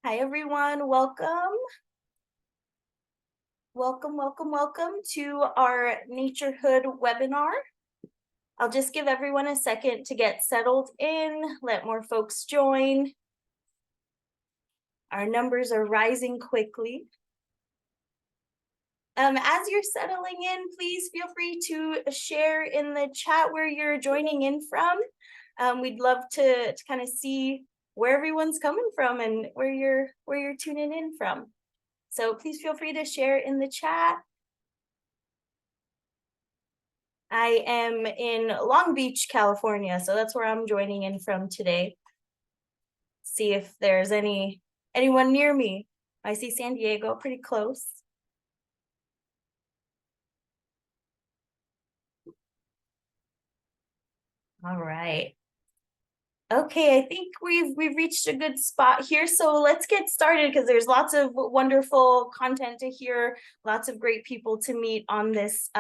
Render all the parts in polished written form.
Hi, everyone. Welcome. Welcome to our Naturehood webinar. I'll just give everyone a second to get settled in, let more folks join. Our numbers are rising quickly. As you're settling in, please feel free to share in the chat where you're joining in from. We'd love to kind of see where everyone's coming from and where you're tuning in from. So please feel free to share in the chat. I am in Long Beach, California, so that's where I'm joining in from today. See if there's anyone near me. I see San Diego pretty close. All right. Okay, I think we've reached a good spot here. So let's get started because there's lots of wonderful content to hear, lots of great people to meet on this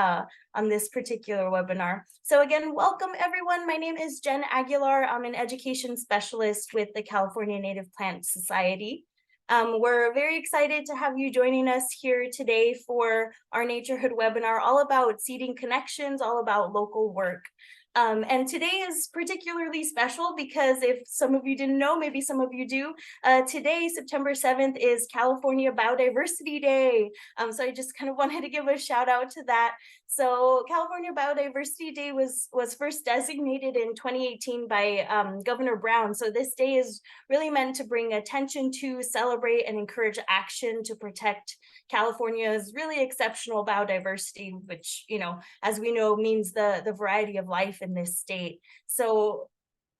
particular webinar. So again, welcome everyone. My name is Jen Aguilar. I'm an education specialist with the California Native Plant Society. We're very excited to have you joining us here today for our Naturehood webinar, all about seeding connections, all about local work. And today is particularly special because if some of you didn't know, maybe some of you do, today, September 7th, is California Biodiversity Day. So I just kind of wanted to give a shout out to that. So California Biodiversity Day was first designated in 2018 by Governor Brown. So this day is really meant to bring attention to, celebrate, and encourage action to protect California's really exceptional biodiversity, which, as we know, means the variety of life in this state. So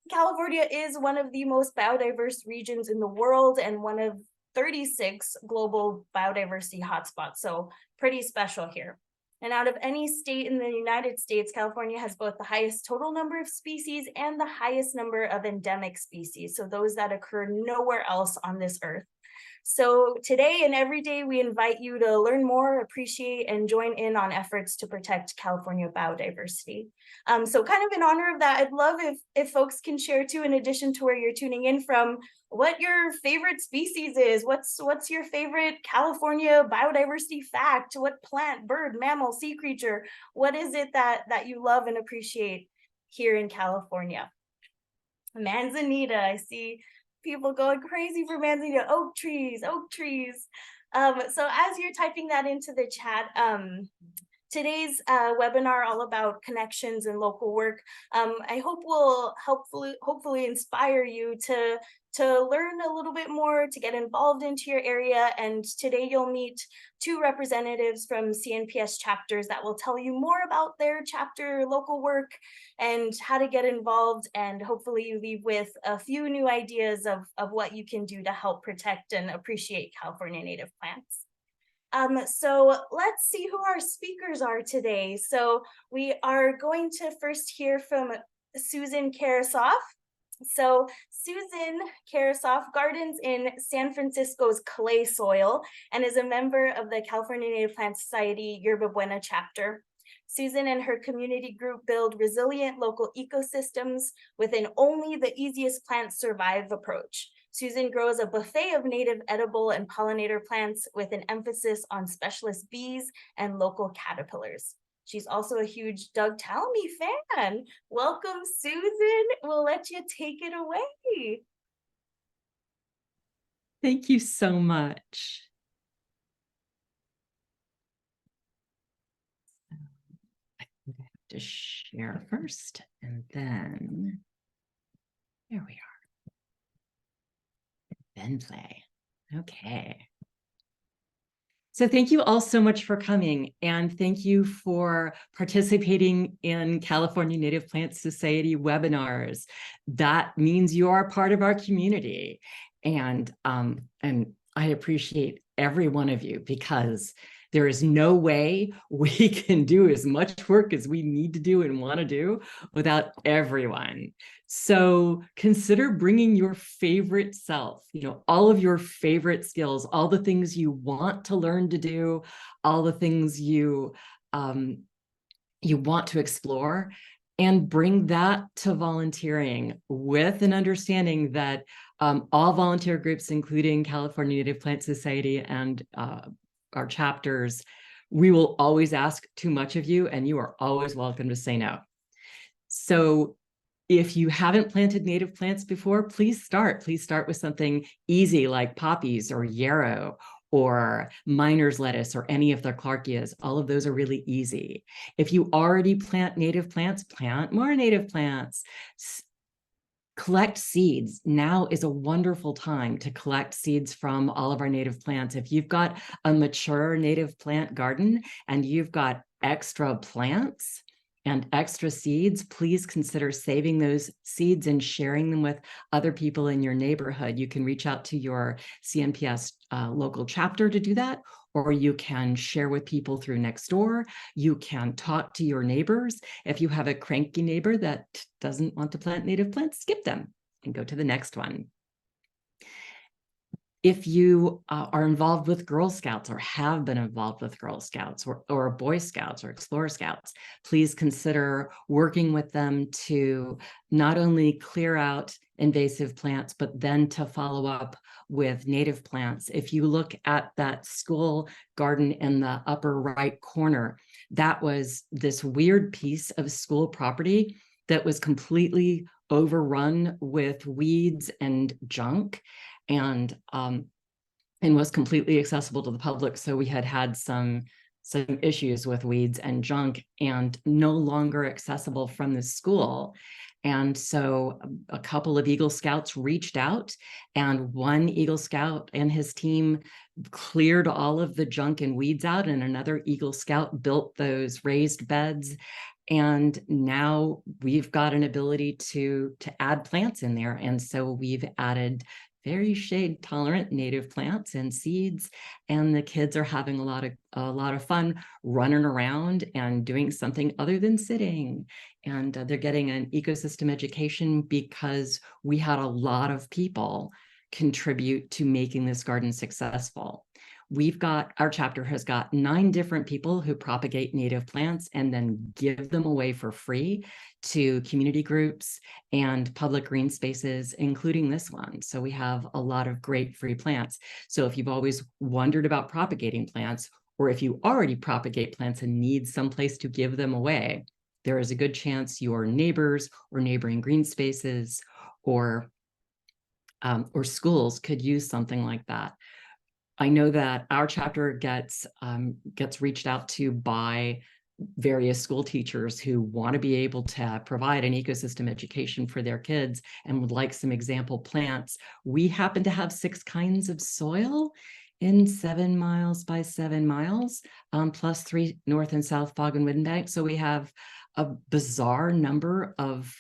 California is one of the most biodiverse regions in the world and one of 36 global biodiversity hotspots. So pretty special here. And out of any state in the United States, California has both the highest total number of species and the highest number of endemic species. So those that occur nowhere else on this earth. So today and every day, we invite you to learn more, appreciate, and join in on efforts to protect California biodiversity. So kind of in honor of that, I'd love if folks can share too, in addition to where you're tuning in from, what your favorite species is. What's your favorite California biodiversity fact? What plant, bird, mammal, sea creature? What is it that you love and appreciate here in California? Manzanita, I see people going crazy for manzanita. Oak trees. So as you're typing that into the chat, today's webinar all about connections and local work, I hope will hopefully inspire you to learn a little bit more, to get involved into your area. And today you'll meet two representatives from CNPS chapters that will tell you more about their chapter local work and how to get involved. And hopefully you leave with a few new ideas of what you can do to help protect and appreciate California native plants. So let's see who our speakers are today. So we are going to first hear from Susan Karasoff. So Susan Karasoff gardens in San Francisco's clay soil and is a member of the California Native Plant Society Yerba Buena chapter. Susan and her community group build resilient local ecosystems with an only the easiest plants survive approach. Susan grows a buffet of native edible and pollinator plants with an emphasis on specialist bees and local caterpillars. She's also a huge Doug Tallamy fan. Welcome, Susan. We'll let you take it away. Thank you so much. I think I have to share first, and then there we are. Then play. Okay. So thank you all so much for coming, and thank you for participating in California Native Plant Society webinars. That means you are part of our community, and I appreciate every one of you, because there is no way we can do as much work as we need to do and want to do without everyone. So consider bringing your favorite self, all of your favorite skills, all the things you want to learn to do, all the things you want to explore, and bring that to volunteering with an understanding that all volunteer groups, including California Native Plant Society and our chapters, we will always ask too much of you, and you are always welcome to say no. So if you haven't planted native plants before, please start. Please start with something easy like poppies or yarrow or miner's lettuce or any of the Clarkias. All of those are really easy. If you already plant native plants, plant more native plants. Collect seeds. Now is a wonderful time to collect seeds from all of our native plants. If you've got a mature native plant garden and you've got extra plants and extra seeds, please consider saving those seeds and sharing them with other people in your neighborhood. You can reach out to your CNPS local chapter to do that, or you can share with people through Nextdoor. You can talk to your neighbors. If you have a cranky neighbor that doesn't want to plant native plants, skip them and go to the next one. If you are involved with Girl Scouts or have been involved with Girl Scouts or Boy Scouts or Explorer Scouts, please consider working with them to not only clear out invasive plants, but then to follow up with native plants. If you look at that school garden in the upper right corner, that was this weird piece of school property that was completely overrun with weeds and junk, and was completely accessible to the public. So we had some issues with weeds and junk, and no longer accessible from the school. And so a couple of Eagle Scouts reached out, and one Eagle Scout and his team cleared all of the junk and weeds out, and another Eagle Scout built those raised beds. And now we've got an ability to add plants in there. And so we've added very shade tolerant native plants and seeds, and the kids are having a lot of fun running around and doing something other than sitting. And they're getting an ecosystem education because we had a lot of people contribute to making this garden successful. Our chapter has got 9 different people who propagate native plants and then give them away for free to community groups and public green spaces, including this one. So we have a lot of great free plants. So if you've always wondered about propagating plants, or if you already propagate plants and need someplace to give them away, there is a good chance your neighbors or neighboring green spaces or schools could use something like that. I know that our chapter gets reached out to by various school teachers who want to be able to provide an ecosystem education for their kids and would like some example plants. We happen to have 6 kinds of soil in 7 miles by 7 miles, plus 3 north and south fog and wind banks. So we have a bizarre number of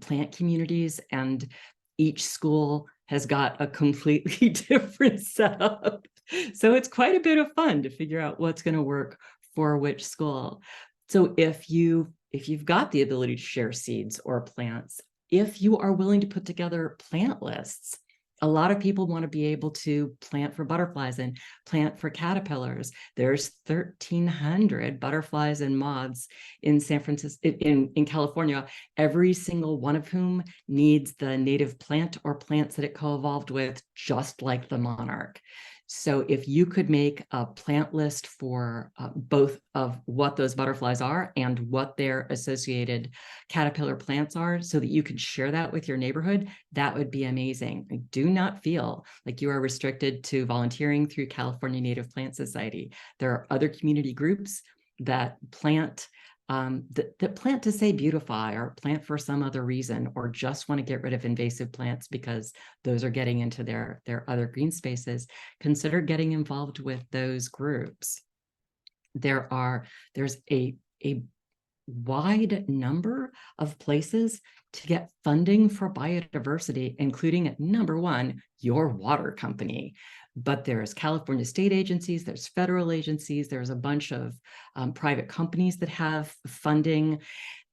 plant communities, and each school has got a completely different setup. So it's quite a bit of fun to figure out what's going to work for which school. So if you've got the ability to share seeds or plants, if you are willing to put together plant lists, a lot of people want to be able to plant for butterflies and plant for caterpillars. There's 1,300 butterflies and moths in San Francisco, in California, every single one of whom needs the native plant or plants that it co-evolved with, just like the monarch. So if you could make a plant list for both of what those butterflies are and what their associated caterpillar plants are, so that you could share that with your neighborhood, that would be amazing. Do not feel like you are restricted to volunteering through California Native Plant Society. There are other community groups that plant that plant to say beautify, or plant for some other reason, or just want to get rid of invasive plants because those are getting into their other green spaces. Consider getting involved with those groups. There's a wide number of places to get funding for biodiversity, including at number 1, your water company. But there's California state agencies, there's federal agencies, there's a bunch of private companies that have funding,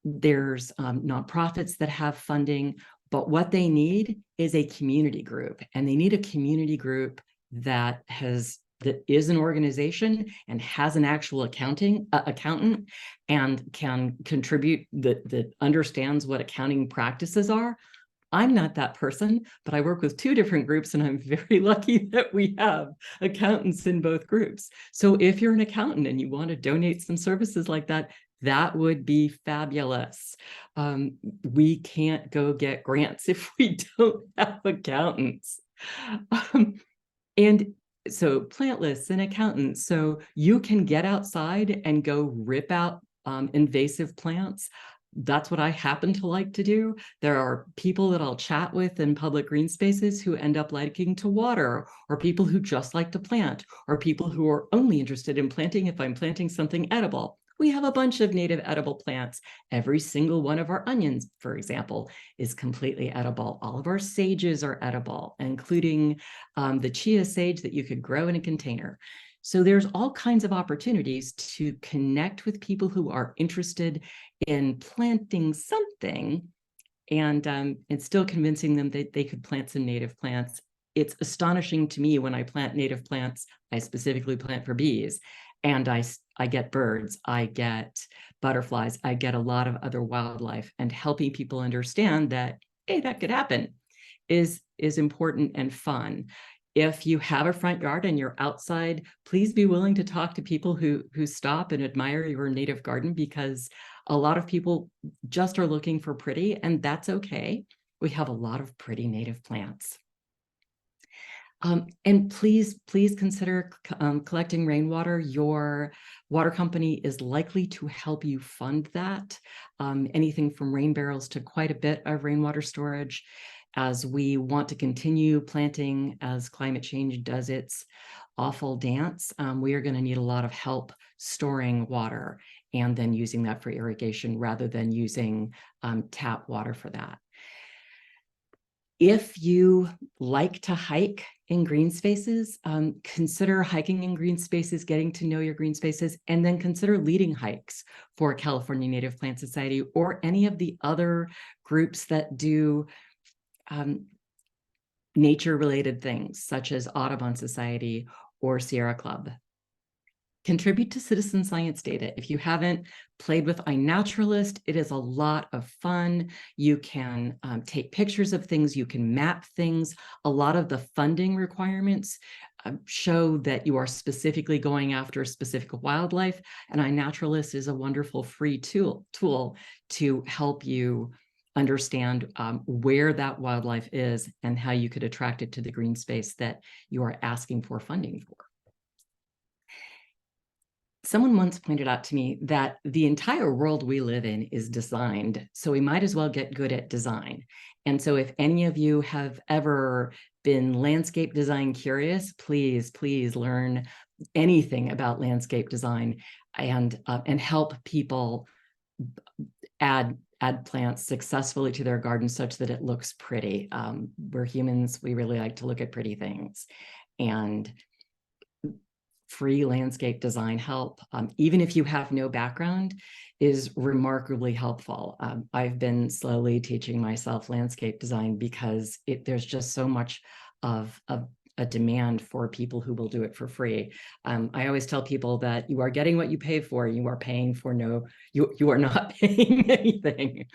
there's nonprofits that have funding. But what they need is a community group, and they need a community group that has that is an organization and has an actual accountant and can contribute, that understands what accounting practices are. I'm not that person, but I work with two different groups, and I'm very lucky that we have accountants in both groups. So if you're an accountant and you want to donate some services like that, that would be fabulous. We can't go get grants if we don't have accountants. And so plant lists and accountants, so you can get outside and go rip out invasive plants. That's what I happen to like to do. There are people that I'll chat with in public green spaces who end up liking to water, or people who just like to plant, or people who are only interested in planting if I'm planting something edible. We have a bunch of native edible plants. Every single one of our onions, for example, is completely edible. All of our sages are edible, including the chia sage that you could grow in a container. So there's all kinds of opportunities to connect with people who are interested in planting something, and still convincing them that they could plant some native plants. It's astonishing to me when I plant native plants. I specifically plant for bees, and I get birds, I get butterflies, I get a lot of other wildlife, and helping people understand that, hey, that could happen is important and fun. If you have a front yard and you're outside, please be willing to talk to people who stop and admire your native garden, because a lot of people just are looking for pretty, and that's okay. We have a lot of pretty native plants. And please consider collecting rainwater. Your water company is likely to help you fund that. Anything from rain barrels to quite a bit of rainwater storage. As we want to continue planting, as climate change does its awful dance, we are going to need a lot of help storing water and then using that for irrigation rather than using tap water for that. If you like to hike in green spaces, consider hiking in green spaces, getting to know your green spaces, and then consider leading hikes for California Native Plant Society or any of the other groups that do nature-related things, such as Audubon Society or Sierra Club. Contribute to citizen science data. If you haven't played with iNaturalist, it is a lot of fun. You can take pictures of things, you can map things. A lot of the funding requirements show that you are specifically going after specific wildlife, and iNaturalist is a wonderful free tool to help you understand where that wildlife is and how you could attract it to the green space that you are asking for funding for. Someone once pointed out to me that the entire world we live in is designed, so we might as well get good at design. And so if any of you have ever been landscape design curious, please learn anything about landscape design and help people add plants successfully to their garden such that it looks pretty. We're humans, we really like to look at pretty things. And free landscape design help, even if you have no background, is remarkably helpful. I've been slowly teaching myself landscape design because there's just so much of a demand for people who will do it for free. I always tell people that you are getting what you pay for. You are paying for you are not paying anything,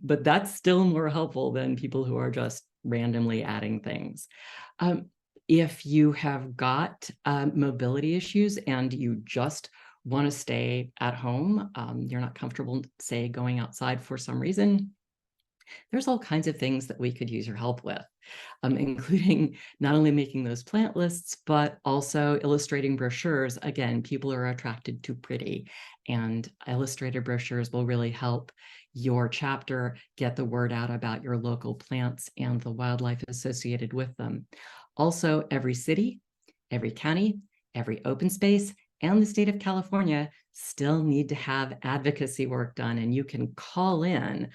but that's still more helpful than people who are just randomly adding things. If you have got mobility issues and you just want to stay at home, you're not comfortable, say, going outside for some reason, there's all kinds of things that we could use your help with, including not only making those plant lists, but also illustrating brochures. Again, people are attracted to pretty, and illustrated brochures will really help your chapter get the word out about your local plants and the wildlife associated with them. Also, every city, every county, every open space, and the state of California still need to have advocacy work done, and you can call in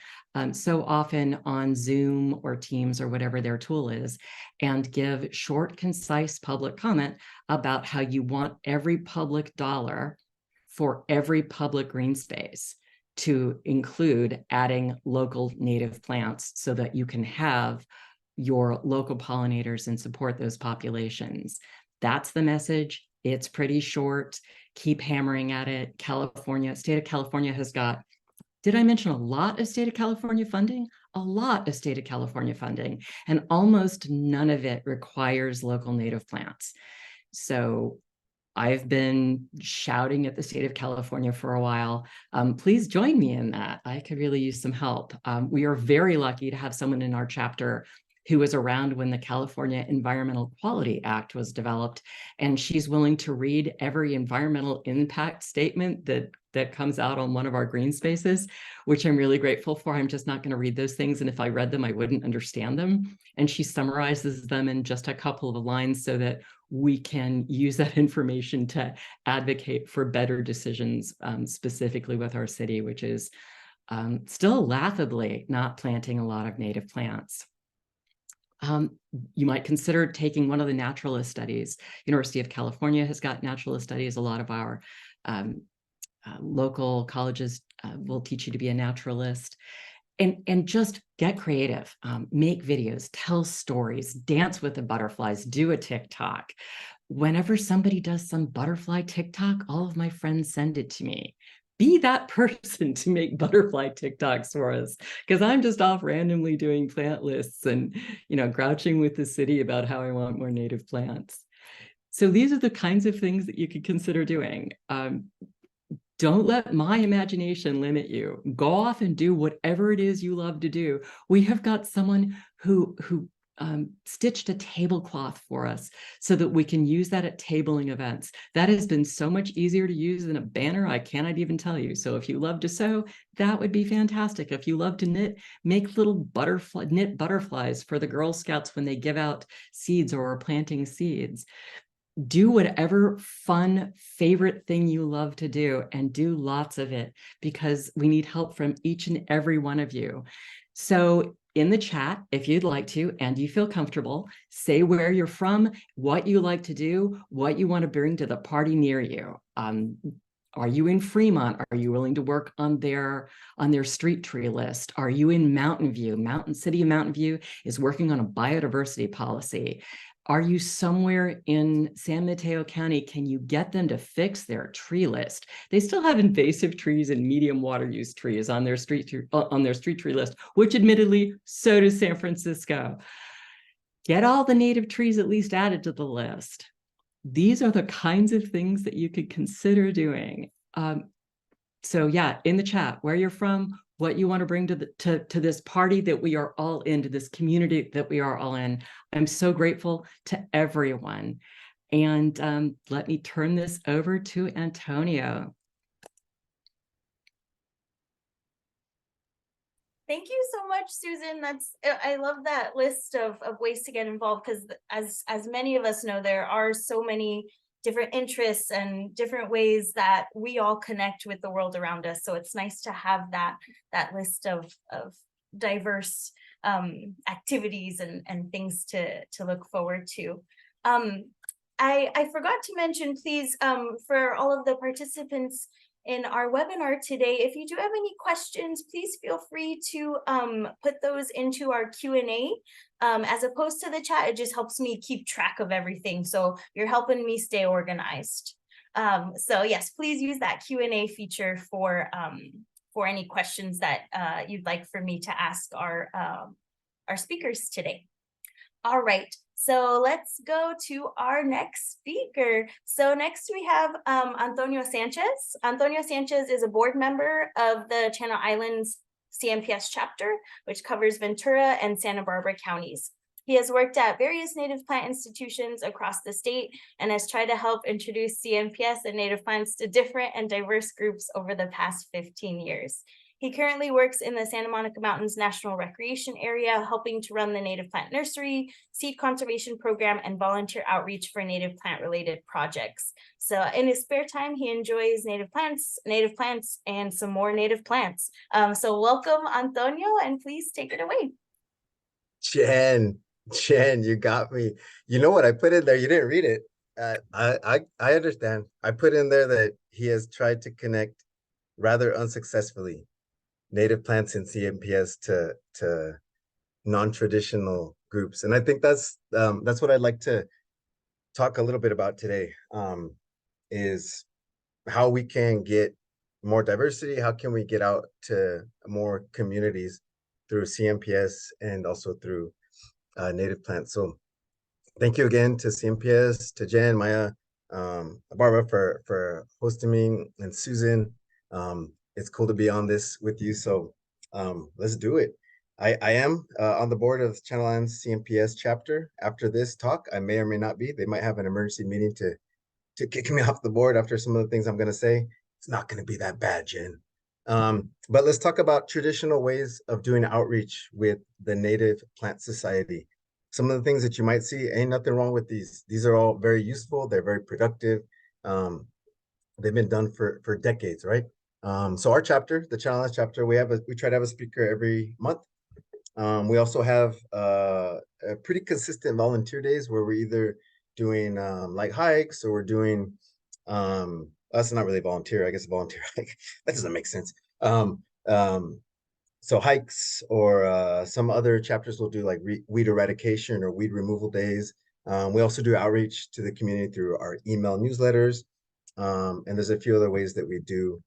so often on Zoom or Teams or whatever their tool is, and give short, concise public comment about how you want every public dollar for every public green space to include adding local native plants so that you can have your local pollinators and support those populations. That's the message. It's pretty short. Keep hammering at it. State of California has got, did I mention a lot of state of California funding? A lot of state of California funding, and almost none of it requires local native plants. So I've been shouting at the state of California for a while. Please join me in that. I could really use some help. We are very lucky to have someone in our chapter who was around when the California Environmental Quality Act was developed, and she's willing to read every environmental impact statement that comes out on one of our green spaces, which I'm really grateful for. I'm just not going to read those things, and if I read them, I wouldn't understand them. And she summarizes them in just a couple of lines so that we can use that information to advocate for better decisions, specifically with our city, which is still laughably not planting a lot of native plants. You might consider taking one of the naturalist studies. University of California has got naturalist studies. A lot of our local colleges will teach you to be a naturalist. And just get creative, make videos, tell stories, dance with the butterflies, do a TikTok. Whenever somebody does some butterfly TikTok, all of my friends send it to me. Be that person to make butterfly TikToks for us, because I'm just off randomly doing plant lists and, grouching with the city about how I want more native plants. So these are the kinds of things that you could consider doing. Don't let my imagination limit you. Go off and do whatever it is you love to do. We have got someone who stitched a tablecloth for us so that we can use that at tabling events. That has been so much easier to use than a banner, I cannot even tell you. So if you love to sew, that would be fantastic. If you love to knit, make little knit butterflies for the Girl Scouts when they give out seeds or are planting seeds. Do whatever fun, favorite thing you love to do, and do lots of it, because we need help from each and every one of you. So in the chat, if you'd like to, and you feel comfortable, say where you're from, what you like to do, what you want to bring to the party near you. Are you in Fremont? Are you willing to work on their street tree list? Are you in Mountain View? City of Mountain View is working on a biodiversity policy. Are you somewhere in San Mateo County? Can you get them to fix their tree list? They still have invasive trees and medium water use trees on their street tree list, which admittedly, so does San Francisco. Get all the native trees at least added to the list. These are the kinds of things that you could consider doing. So yeah, in the chat, where you're from, what you want to bring to this party that we are all in, to this community that we are all in. I'm so grateful to everyone. And let me turn this over to Antonio. Thank you so much, Susan. I love that list of ways to get involved, because as many of us know, there are so many different interests and different ways that we all connect with the world around us. So it's nice to have that list of diverse activities and things to look forward to. I forgot to mention, please, for all of the participants in our webinar today, if you do have any questions, please feel free to put those into our Q&A. As opposed to the chat, it just helps me keep track of everything. So you're helping me stay organized. So yes, please use that Q&A feature for any questions that you'd like for me to ask our speakers today. All right, so let's go to our next speaker. So next we have Antonio Sanchez. Antonio Sanchez is a board member of the Channel Islands CNPS chapter, which covers Ventura and Santa Barbara counties. He has worked at various native plant institutions across the state and has tried to help introduce CNPS and native plants to different and diverse groups over the past 15 years. He currently works in the Santa Monica Mountains National Recreation Area, helping to run the Native Plant Nursery, seed conservation program, and volunteer outreach for native plant-related projects. So in his spare time, he enjoys native plants, and some more native plants. So welcome, Antonio, and please take it away. Jen, you got me. You know what I put in there? You didn't read it. I understand. I put in there that he has tried to connect rather unsuccessfully native plants in CNPS to non-traditional groups, and I think that's what I'd like to talk a little bit about today is how we can get more diversity. How can we get out to more communities through CNPS and also through native plants? So thank you again to CNPS, to Jen, Maya, Barbara for hosting me, and Susan. It's cool to be on this with you. So let's do it. I am on the board of Channel Islands CNPS chapter. After this talk, I may or may not be. They might have an emergency meeting to kick me off the board after some of the things I'm going to say. It's not going to be that bad, Jen. But let's talk about traditional ways of doing outreach with the Native Plant Society. Some of the things that you might see, ain't nothing wrong with these. These are all very useful. They're very productive. They've been done for decades, right? So our chapter, the Channel Islands chapter, we try to have a speaker every month. We also have a pretty consistent volunteer days where we're either doing like hikes, or we're doing that's not really volunteer, I guess volunteer hike. That doesn't make sense. So hikes, or some other chapters will do like weed eradication or weed removal days. We also do outreach to the community through our email newsletters. And there's a few other ways that we do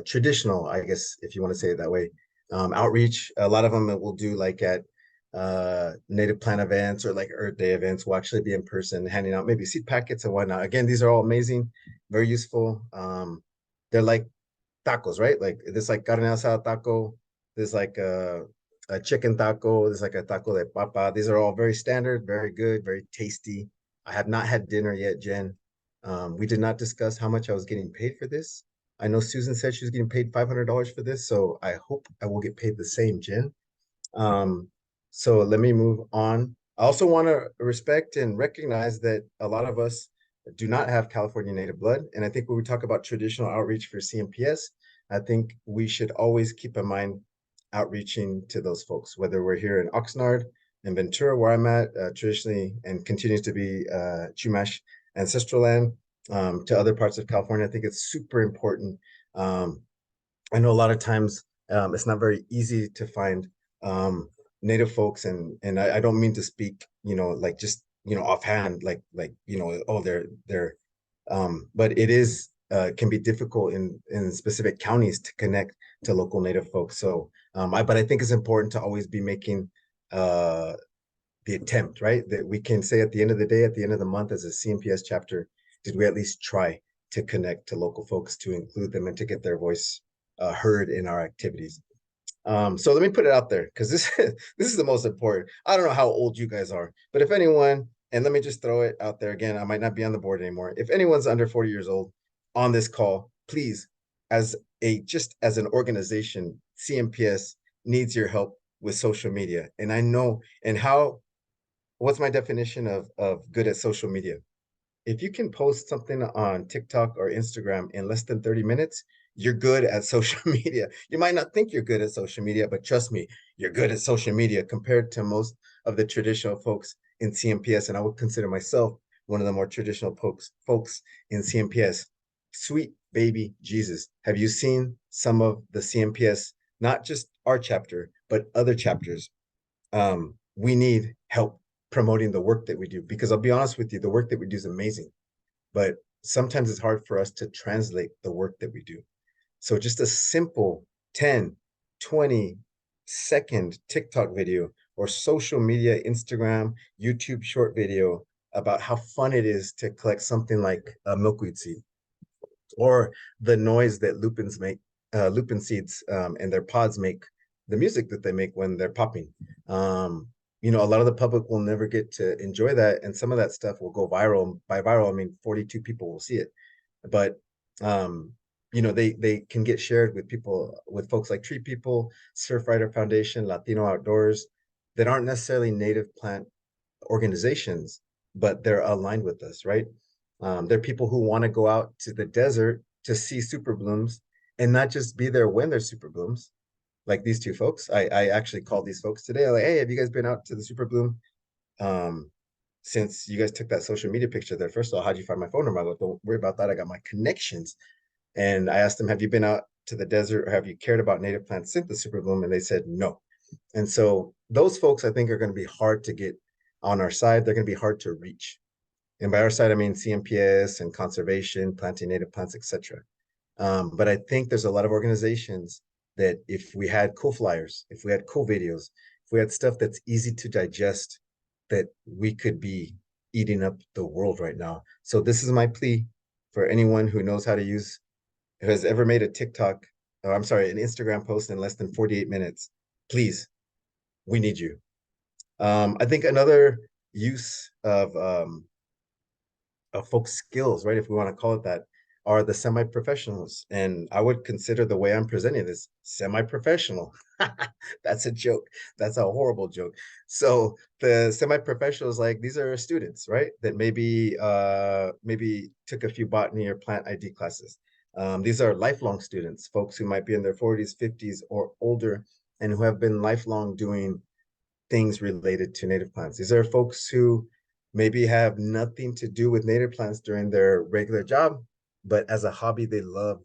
traditional, I guess, if you want to say it that way, outreach. A lot of them we'll do like at native plant events or like Earth Day events. We'll actually be in person handing out maybe seed packets and whatnot. Again, these are all amazing, very useful. They're like tacos, right? Like there's like carne asada taco, there's like a chicken taco, there's like a taco de papa. These are all very standard, very good, very tasty. I have not had dinner yet, Jen. We did not discuss how much I was getting paid for this. I know Susan said she was getting paid $500 for this, so I hope I will get paid the same, Jen. So let me move on. I also want to respect and recognize that a lot of us do not have California native blood. And I think when we talk about traditional outreach for CNPS, I think we should always keep in mind outreaching to those folks, whether we're here in Oxnard, in Ventura, where I'm at, traditionally, and continues to be Chumash ancestral land, to other parts of California. I think it's super important. I know a lot of times it's not very easy to find native folks, and I don't mean to speak, like just offhand, like oh they're but it is can be difficult in specific counties to connect to local native folks. So but I think it's important to always be making the attempt, right? That we can say at the end of the day, at the end of the month, as a CNPS chapter, did we at least try to connect to local folks, to include them, and to get their voice heard in our activities. So let me put it out there, because this is the most important. I don't know how old you guys are, but if anyone, and let me just throw it out there again, I might not be on the board anymore. If anyone's under 40 years old on this call, please, just as an organization, CNPS needs your help with social media. And I know, and what's my definition of good at social media? If you can post something on TikTok or Instagram in less than 30 minutes, you're good at social media. You might not think you're good at social media, but trust me, you're good at social media compared to most of the traditional folks in CNPS. And I would consider myself one of the more traditional folks in CNPS. Sweet baby Jesus. Have you seen some of the CNPS, not just our chapter, but other chapters? We need help promoting the work that we do, because I'll be honest with you, the work that we do is amazing, but sometimes it's hard for us to translate the work that we do. So just a simple 10, 20-second TikTok video or social media, Instagram, YouTube short video about how fun it is to collect something like a milkweed seed, or the noise that lupins make, lupin seeds and their pods make, the music that they make when they're popping. A lot of the public will never get to enjoy that, and some of that stuff will go viral. By viral, I mean 42 people will see it, but they can get shared with folks like Tree People, Surfrider Foundation, Latino Outdoors, that aren't necessarily native plant organizations, but they're aligned with us, right? They're people who want to go out to the desert to see super blooms, and not just be there when there's super blooms. Like these two folks, I actually called these folks today. I'm like, hey, have you guys been out to the super bloom since you guys took that social media picture there? First of all, how'd you find my phone number? I go, don't worry about that. I got my connections. And I asked them, have you been out to the desert, or have you cared about native plants since the super bloom? And they said no. And so those folks, I think, are going to be hard to get on our side, they're going to be hard to reach. And by our side, I mean CNPS and conservation, planting native plants, etc. But I think there's a lot of organizations that if we had cool flyers, if we had cool videos, if we had stuff that's easy to digest, that we could be eating up the world right now. So this is my plea for anyone who knows how to use, who has ever made a TikTok, or I'm sorry, an Instagram post in less than 48 minutes. Please, we need you. I think another use of folks' skills, right, if we want to call it that, are the semi-professionals. And I would consider the way I'm presenting this semi-professional. That's a joke. That's a horrible joke. So the semi-professionals, like these are students, right, that maybe took a few botany or plant ID classes. These are lifelong students, folks who might be in their 40s, 50s, or older, and who have been lifelong doing things related to native plants. These are folks who maybe have nothing to do with native plants during their regular job, but as a hobby, they love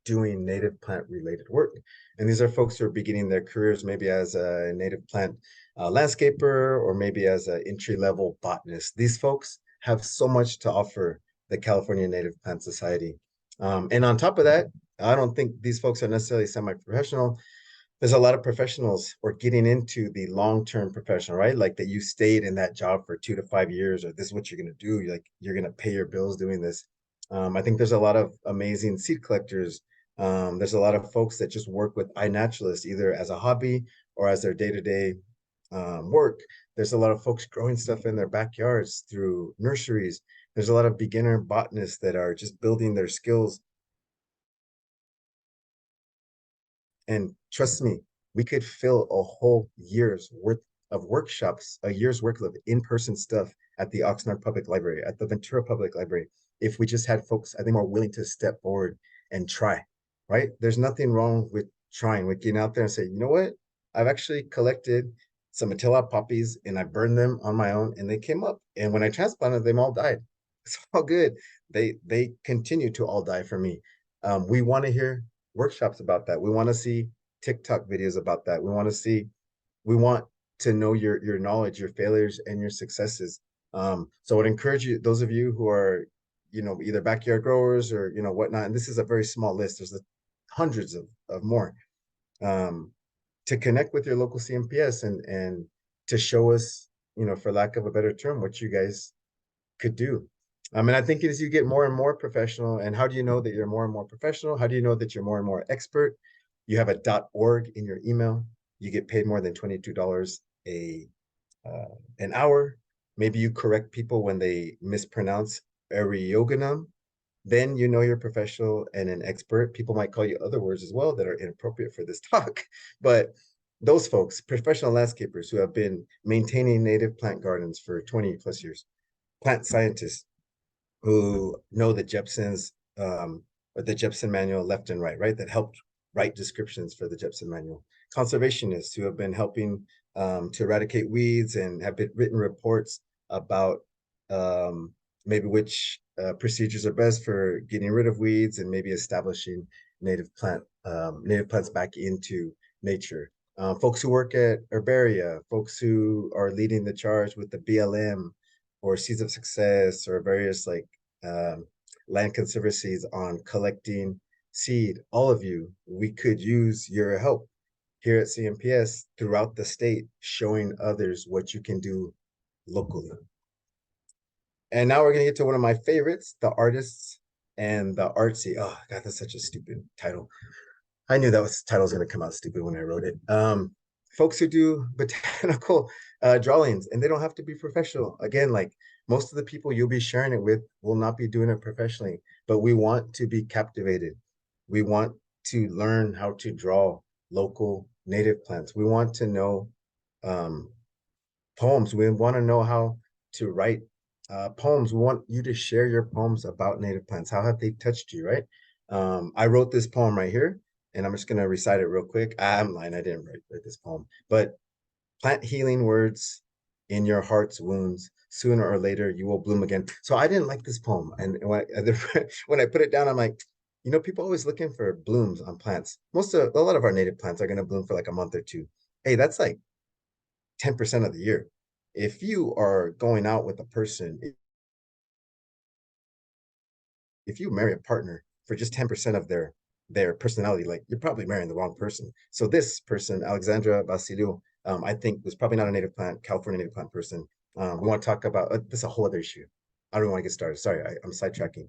doing native plant related work. And these are folks who are beginning their careers maybe as a native plant landscaper, or maybe as an entry-level botanist. These folks have so much to offer the California Native Plant Society. And on top of that, I don't think these folks are necessarily semi-professional. There's a lot of professionals or getting into the long-term professional, right? Like that you stayed in that job for 2 to 5 years, or this is what you're going to do. You're going to pay your bills doing this. I think there's a lot of amazing seed collectors. There's a lot of folks that just work with iNaturalists, either as a hobby or as their day-to-day work. There's a lot of folks growing stuff in their backyards through nurseries. There's a lot of beginner botanists that are just building their skills. And trust me, we could fill a whole year's worth of workshops, a year's worth of in-person stuff at the Oxnard Public Library, at the Ventura Public Library, if we just had folks, I think, more willing to step forward and try, right? There's nothing wrong with trying, with getting out there and say, you know what? I've actually collected some Attila poppies and I burned them on my own and they came up. And when I transplanted, them all died. It's all good. They continue to all die for me. We want to hear workshops about that. We want to see TikTok videos about that. We want to know your knowledge, your failures, and your successes. So I would encourage you, those of you who are, either backyard growers or, whatnot, and this is a very small list, there's hundreds of more, to connect with your local CNPS and to show us, for lack of a better term, what you guys could do. And I think as you get more and more professional, and how do you know that you're more and more professional? How do you know that you're more and more expert? You have a .org in your email. You get paid more than $22 an hour. Maybe you correct people when they mispronounce Arioganum. Then you know you're professional and an expert. People might call you other words as well that are inappropriate for this talk. But those folks, professional landscapers who have been maintaining native plant gardens for 20 plus years, plant scientists who know the Jepson's or the Jepson manual left and right, that helped write descriptions for the Jepson manual. Conservationists who have been helping to eradicate weeds and have written reports about maybe which procedures are best for getting rid of weeds and maybe establishing native plants back into nature. Folks who work at herbaria, folks who are leading the charge with the BLM or Seeds of Success or various land conservancies on collecting seed. All of you, we could use your help here at CNPS throughout the state, showing others what you can do locally. And now we're going to get to one of my favorites, the artists and the artsy. Oh God, that's such a stupid title. I knew that title was going to come out stupid when I wrote it. Folks who do botanical drawings, and they don't have to be professional. Again, like most of the people you'll be sharing it with will not be doing it professionally, but we want to be captivated. We want to learn how to draw local native plants. We want to know poems. We want to know how to write poems. We want you to share your poems about native plants. How have they touched you, right? I wrote this poem right here, and I'm just going to recite it real quick. I'm lying, I didn't write this poem, but plant healing words in your heart's wounds. Sooner or later, you will bloom again. So I didn't like this poem. And when I put it down, I'm like, people are always looking for blooms on plants. A lot of our native plants are going to bloom for like a month or two. Hey, that's like 10% of the year. if you are going out with a person, if you marry a partner for just 10% of their personality, like you're probably marrying the wrong person. So this person, Alexandra Basiliou, I think was probably not a native plant, California native plant person. We want to talk about this is a whole other issue. I don't want to get started. Sorry, I'm sidetracking.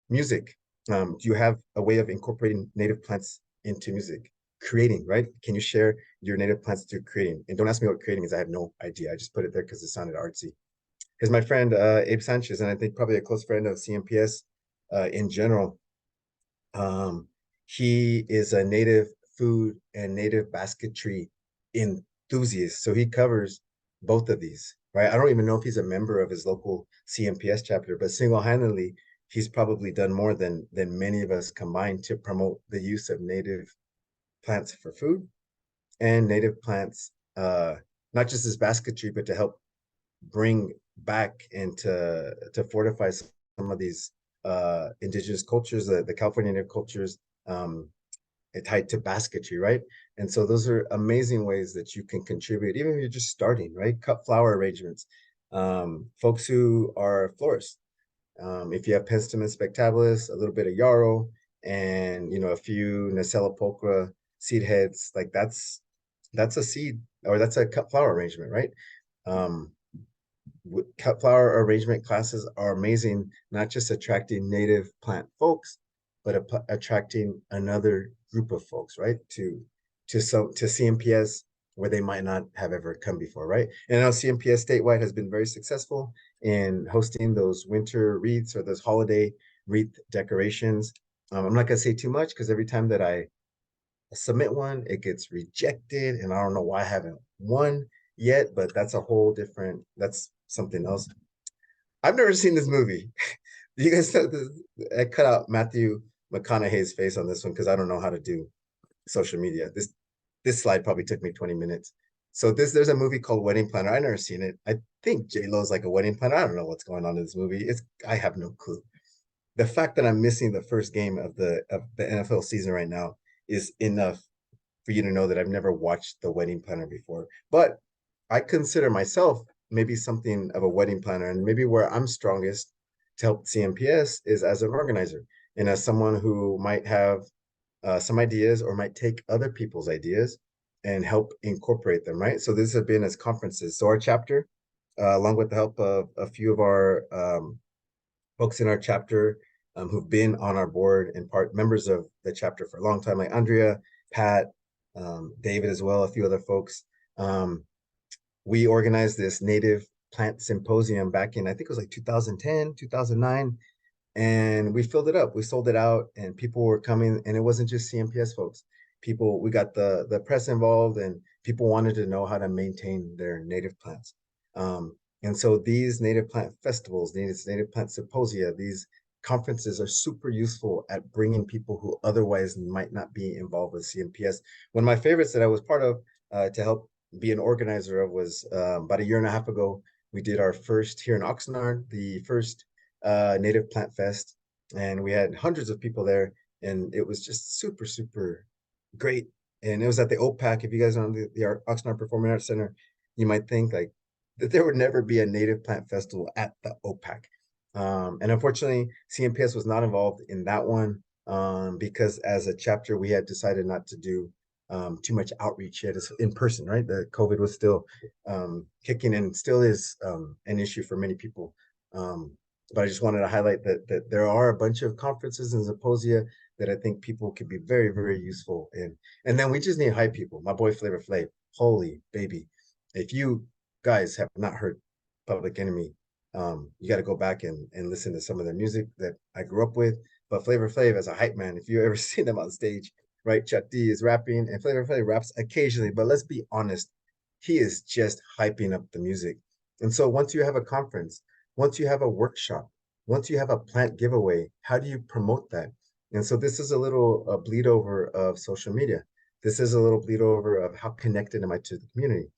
Music. Do you have a way of incorporating native plants into music? Creating, right? Can you share your native plants through creating? And don't ask me what creating is. I have no idea. I just put it there because it sounded artsy. Here's my friend Abe Sanchez, and I think probably a close friend of CNPS in general. Um, he is a native food and native basketry enthusiast. So he covers both of these, right? I don't even know if he's a member of his local CNPS chapter, but single-handedly, he's probably done more than many of us combined to promote the use of native plants for food and native plants, not just as basketry, but to help bring back and to fortify some of these indigenous cultures, the California native cultures, um, tied to basketry, right? And so those are amazing ways that you can contribute, even if you're just starting, right? Cut flower arrangements. Folks who are florists, if you have Penstemon spectabilis, a little bit of yarrow, and a few Nacella pulchra seed heads, like that's a seed, or that's a cut flower arrangement, right? Um, cut flower arrangement classes are amazing, not just attracting native plant folks, but attracting another group of folks, right? To CNPS where they might not have ever come before, right? And now CNPS statewide has been very successful in hosting those winter wreaths or those holiday wreath decorations. I'm not gonna say too much because every time that I submit one, it gets rejected, and I don't know why I haven't won yet, but that's something else. I've never seen this movie. You guys know this? I cut out Matthew McConaughey's face on this one because I don't know how to do social media. This slide probably took me 20 minutes. So there's a movie called Wedding Planner. I've never seen it. I think J-Lo's like a wedding planner. I don't know what's going on in this movie. I have no clue. The fact that I'm missing the first game of the NFL season right now is enough for you to know that I've never watched The Wedding Planner before. But I consider myself maybe something of a wedding planner, and maybe where I'm strongest to help CNPS is as an organizer and as someone who might have some ideas or might take other people's ideas and help incorporate them, right? So this has been as conferences. So our chapter, along with the help of a few of our folks in our chapter who've been on our board and members of the chapter for a long time, like Andrea, Pat, David as well, a few other folks. We organized this native plant symposium back in, I think it was like 2010, 2009, and we filled it up. We sold it out, and people were coming, and it wasn't just CNPS folks. We got the press involved, and people wanted to know how to maintain their native plants. And so these native plant festivals, these native plant symposia, these conferences are super useful at bringing people who otherwise might not be involved with CNPS. One of my favorites that I was part of to help be an organizer of was about a year and a half ago. We did our first here in Oxnard, the first Native Plant Fest, and we had hundreds of people there, and it was just super, super great. And it was at the OPAC. If you guys are on the Oxnard Performing Arts Center, you might think like that there would never be a Native Plant Festival at the OPAC. And unfortunately, CNPS was not involved in that one because as a chapter, we had decided not to do too much outreach yet in person, right? The COVID was still kicking and still is an issue for many people. But I just wanted to highlight that there are a bunch of conferences and symposia that I think people could be very, very useful in. And then we just need hype people. My boy Flavor Flav, holy baby. If you guys have not heard Public Enemy, you got to go back and listen to some of their music that I grew up with. But Flavor Flav as a hype man, if you ever seen them on stage, right? Chuck D is rapping and Flavor Flav raps occasionally, but let's be honest, he is just hyping up the music. And so once you have a conference, once you have a workshop, once you have a plant giveaway, how do you promote that? And so this is a little bleed over of social media. This is a little bleed over of how connected am I to the community?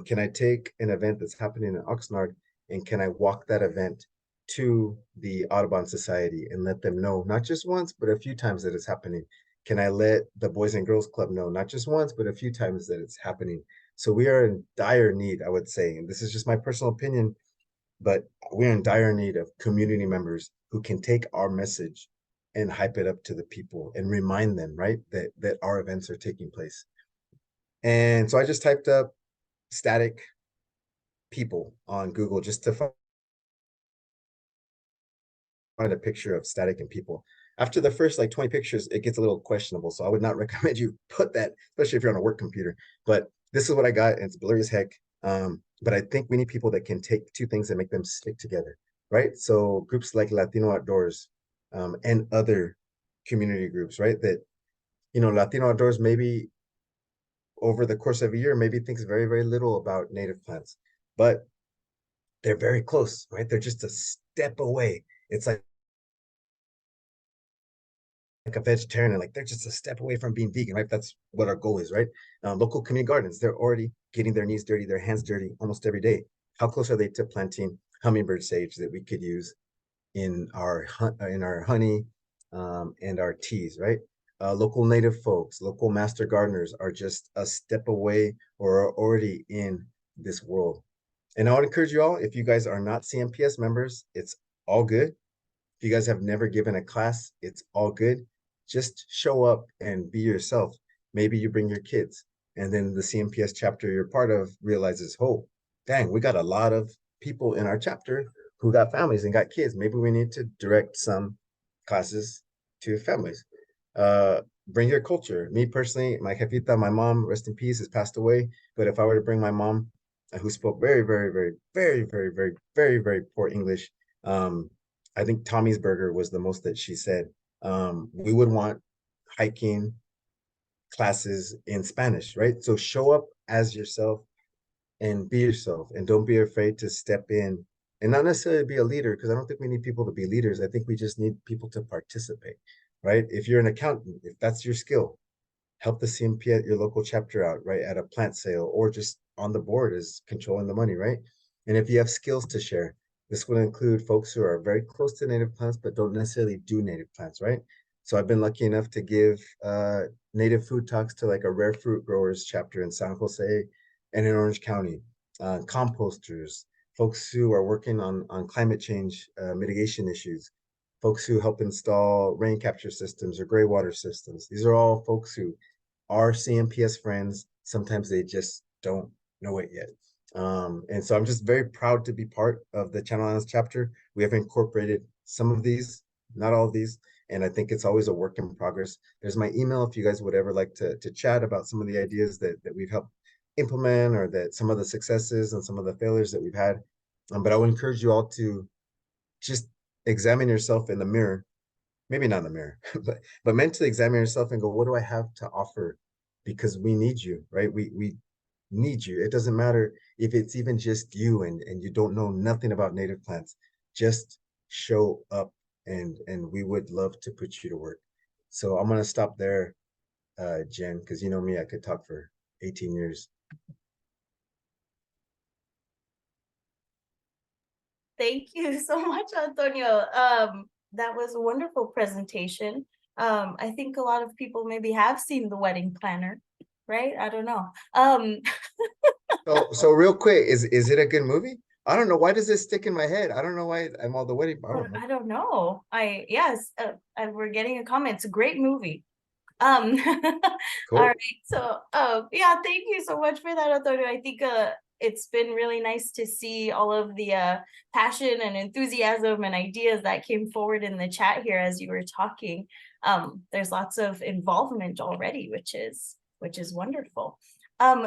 Can I take an event that's happening in Oxnard and can I walk that event to the Audubon Society and let them know, not just once, but a few times that it's happening? Can I let the Boys and Girls Club know, not just once, but a few times that it's happening? So we are in dire need, I would say, and this is just my personal opinion, but we're in dire need of community members who can take our message and hype it up to the people and remind them, right, that our events are taking place. And so I just typed up static people on Google just to find a picture of static and people. After the first like 20 pictures, it gets a little questionable. So I would not recommend you put that, especially if you're on a work computer. But this is what I got, and it's blurry as heck. But I think we need people that can take two things and make them stick together, right? So groups like Latino Outdoors, and other community groups, right? That, Latino Outdoors maybe over the course of a year, maybe thinks very, very little about native plants, but they're very close, right? They're just a step away. It's like a vegetarian, and like they're just a step away from being vegan, right? That's what our goal is, right? Local community gardens, they're already getting their knees dirty, their hands dirty almost every day. How close are they to planting hummingbird sage that we could use in our honey, and our teas, right? Local native folks, local master gardeners are just a step away or are already in this world. And I would encourage you all, if you guys are not CNPS members, it's all good. If you guys have never given a class, it's all good. Just show up and be yourself. Maybe you bring your kids, and then the CNPS chapter you're part of realizes, oh, dang, we got a lot of people in our chapter who got families and got kids. Maybe we need to direct some classes to families. Bring your culture. Me personally, my jefita, my mom, rest in peace, has passed away. But if I were to bring my mom, who spoke very, very, very, very, very, very, very, very poor English, I think Tommy's Burger was the most that she said. We would want hiking classes in Spanish, right? So show up as yourself and be yourself, and don't be afraid to step in and not necessarily be a leader, because I don't think we need people to be leaders. I think we just need people to participate, right? If you're an accountant, if that's your skill, help the CMP at your local chapter out, right? At a plant sale, or just on the board as controlling the money, right? And if you have skills to share, this would include folks who are very close to native plants, but don't necessarily do native plants, right? So I've been lucky enough to give native food talks to like a rare fruit growers chapter in San Jose and in Orange County, composters, folks who are working on climate change mitigation issues, folks who help install rain capture systems or gray water systems. These are all folks who are CNPS friends. Sometimes they just don't know it yet. And so I'm just very proud to be part of the Channel Islands chapter. We have incorporated some of these, not all of these, and I think it's always a work in progress. There's my email if you guys would ever like to chat about some of the ideas that we've helped implement, or that some of the successes and some of the failures that we've had. But I would encourage you all to just examine yourself in the mirror, maybe not in the mirror, but mentally examine yourself and go, what do I have to offer? Because we need you, right? We need you. It doesn't matter if it's even just you and you don't know nothing about native plants. Just show up, and we would love to put you to work. So I'm gonna stop there, Jen, because you know me, I could talk for 18 years. Thank you so much, Antonio. That was a wonderful presentation. I think a lot of people maybe have seen the wedding planner, right? I don't know. So real quick, is it a good movie? I don't know. Why does this stick in my head? I don't know why I'm all the wedding. I don't know. I don't know. Yes, we're getting a comment. It's a great movie. Cool. All right. So, yeah, thank you so much for that, Antonio. I think it's been really nice to see all of the passion and enthusiasm and ideas that came forward in the chat here as you were talking. There's lots of involvement already, which is wonderful.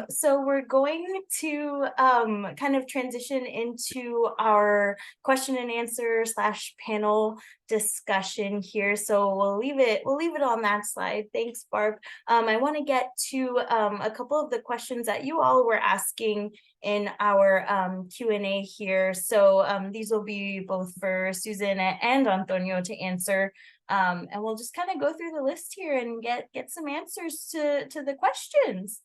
So we're going to kind of transition into our question and answer / panel discussion here. So we'll leave it on that slide. Thanks, Barb. I want to get to a couple of the questions that you all were asking in our Q&A here. So these will be both for Susan and Antonio to answer. And we'll just kind of go through the list here and get some answers to the questions.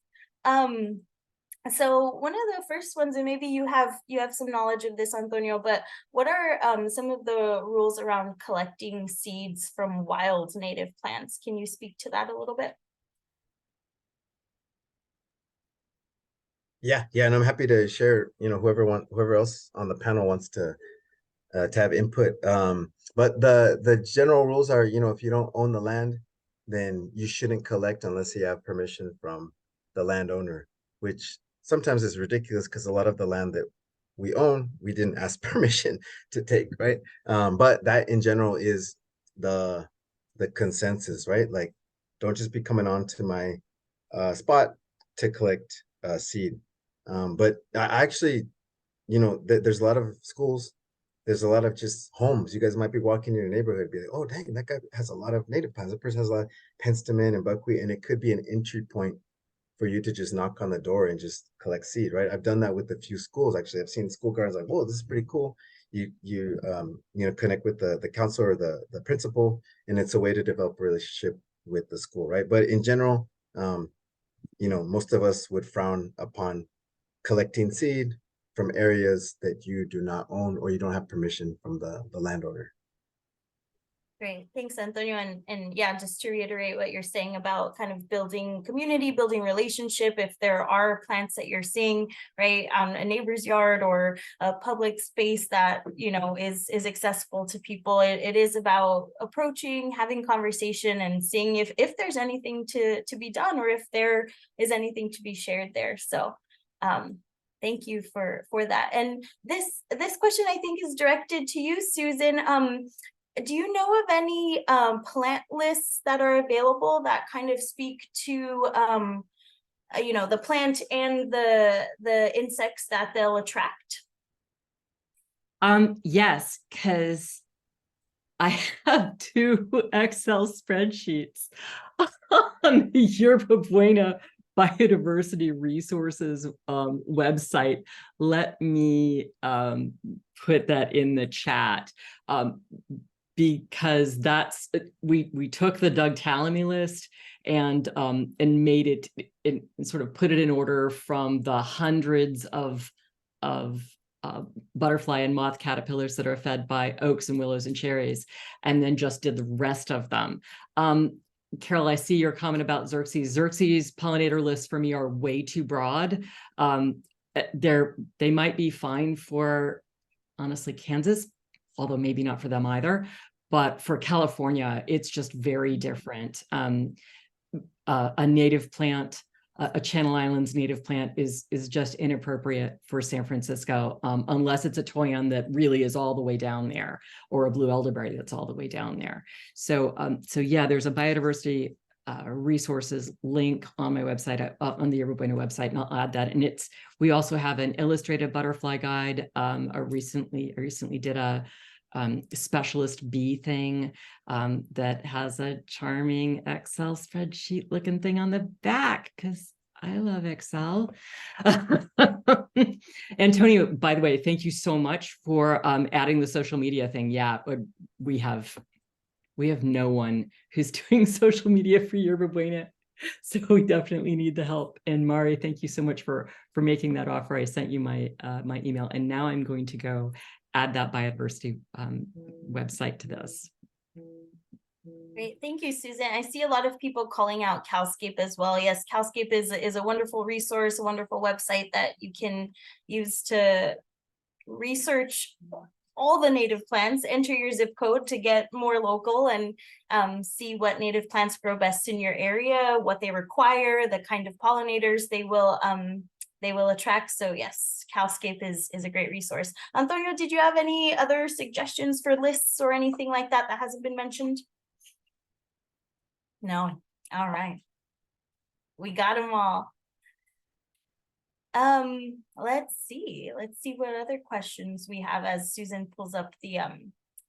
So one of the first ones, and maybe you have some knowledge of this, Antonio, but what are some of the rules around collecting seeds from wild native plants? Can you speak to that a little bit? Yeah, and I'm happy to share, whoever else on the panel wants to have input. But the general rules are, if you don't own the land, then you shouldn't collect unless you have permission from the landowner, which sometimes is ridiculous because a lot of the land that we own, we didn't ask permission to take, right? But that in general is the consensus, right? Like, don't just be coming on to my spot to collect seed. But I actually, there's a lot of schools, there's a lot of just homes. You guys might be walking in your neighborhood, be like, oh, dang, that guy has a lot of native plants. That person has a lot of penstemon and buckwheat, and it could be an entry point for you to just knock on the door and just collect seed, right? I've done that with a few schools. Actually, I've seen school gardens like, whoa, this is pretty cool. You connect with the counselor or the principal, and it's a way to develop a relationship with the school, right? But in general, most of us would frown upon collecting seed from areas that you do not own or you don't have permission from the landowner. Great, thanks, Antonio. And yeah, just to reiterate what you're saying about kind of building community, building relationship. If there are plants that you're seeing right on a neighbor's yard or a public space that is accessible to people, it is about approaching, having conversation, and seeing if there's anything to be done, or if there is anything to be shared there. So thank you for that. And this question I think is directed to you, Susan. Do you know of any plant lists that are available that kind of speak to the plant and the insects that they'll attract? Yes, because I have 2 Excel spreadsheets on the Yerba Buena Biodiversity Resources website. Let me put that in the chat. Because that's we took the Doug Tallamy list and made it and sort of put it in order from the hundreds of butterfly and moth caterpillars that are fed by oaks and willows and cherries, and then just did the rest of them. Carol, I see your comment about Xerxes. Xerxes pollinator lists for me are way too broad. They might be fine for, honestly, Kansas, although maybe not for them either. But for California, it's just very different. A native plant, a Channel Islands native plant is just inappropriate for San Francisco, unless it's a toyon that really is all the way down there, or a blue elderberry that's all the way down there. So yeah, there's a biodiversity resources link on my website, on the Yerba Buena website, and I'll add that. And we also have an illustrated butterfly guide. I recently did a specialist bee thing that has a charming Excel spreadsheet looking thing on the back, because I love Excel. Antonio, by the way, thank you so much for adding the social media thing. Yeah, we have no one who's doing social media for Yerba Buena, so we definitely need the help. And Mari, thank you so much for making that offer. I sent you my my email, and now I'm going to go add that biodiversity website to this. Great, thank you, Susan. I see a lot of people calling out CalScape as well. Yes, CalScape is a wonderful resource, a wonderful website that you can use to research all the native plants. Enter your zip code to get more local and see what native plants grow best in your area, what they require, the kind of pollinators they will attract. So yes, CalScape is a great resource. Antonio, did you have any other suggestions for lists or anything like that that hasn't been mentioned? No. All right. We got them all. Let's see what other questions we have as Susan pulls up the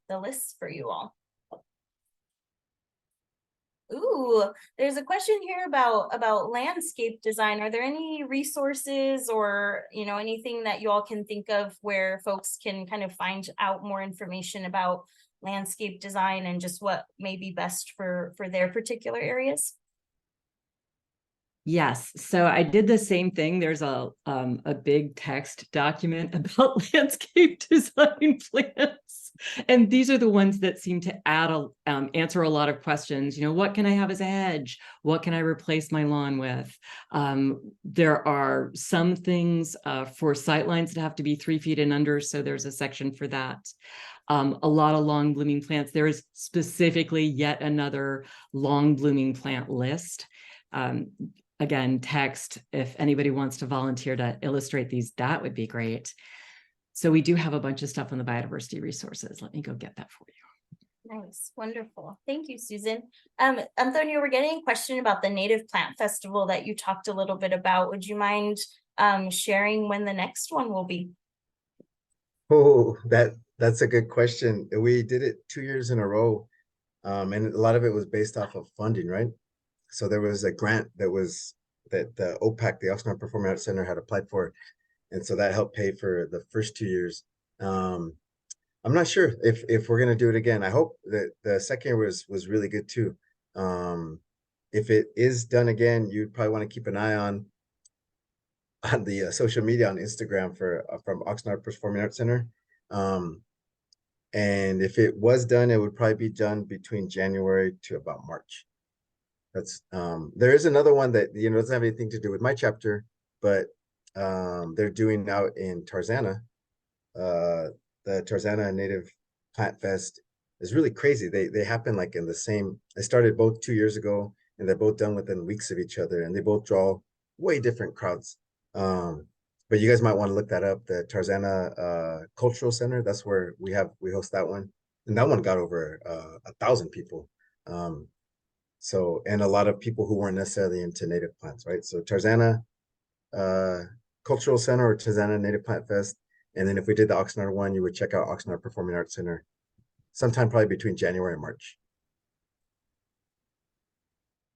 list for you all. Ooh, there's a question here about landscape design. Are there any resources or anything that you all can think of where folks can kind of find out more information about landscape design and just what may be best for their particular areas? Yes, so I did the same thing. There's a big text document about landscape design plans, and these are the ones that seem to answer a lot of questions. You know, what can I have as a hedge? What can I replace my lawn with? There are some things for sightlines that have to be 3 feet and under, so there's a section for that. A lot of long blooming plants. There is specifically yet another long blooming plant list. Again, text, if anybody wants to volunteer to illustrate these, that would be great. So we do have a bunch of stuff on the biodiversity resources. Let me go get that for you. Nice, wonderful. Thank you, Susan. Antonio, we're getting a question about the Native Plant Festival that you talked a little bit about. Would you mind sharing when the next one will be? Oh, that's a good question. We did it 2 years in a row, and a lot of it was based off of funding, right? So there was a grant that the OPAC, the Oxnard Performing Arts Center, had applied for, and so that helped pay for the first 2 years. I'm not sure if we're gonna do it again. I hope that the second year was really good too. If it is done again, you'd probably want to keep an eye on the social media on Instagram for from Oxnard Performing Arts Center. And if it was done, it would probably be done between January to about March. That's there is another one that doesn't have anything to do with my chapter, but they're doing out in Tarzana. The Tarzana Native Plant Fest is really crazy. They happen like in the same. They started both 2 years ago, and they're both done within weeks of each other, and they both draw way different crowds. But you guys might want to look that up. The Tarzana Cultural Center. That's where we host that one, and that one got over 1,000 people. So, and a lot of people who weren't necessarily into native plants, right? So Tarzana Cultural Center or Tarzana Native Plant Fest. And then if we did the Oxnard one, you would check out Oxnard Performing Arts Center sometime probably between January and March.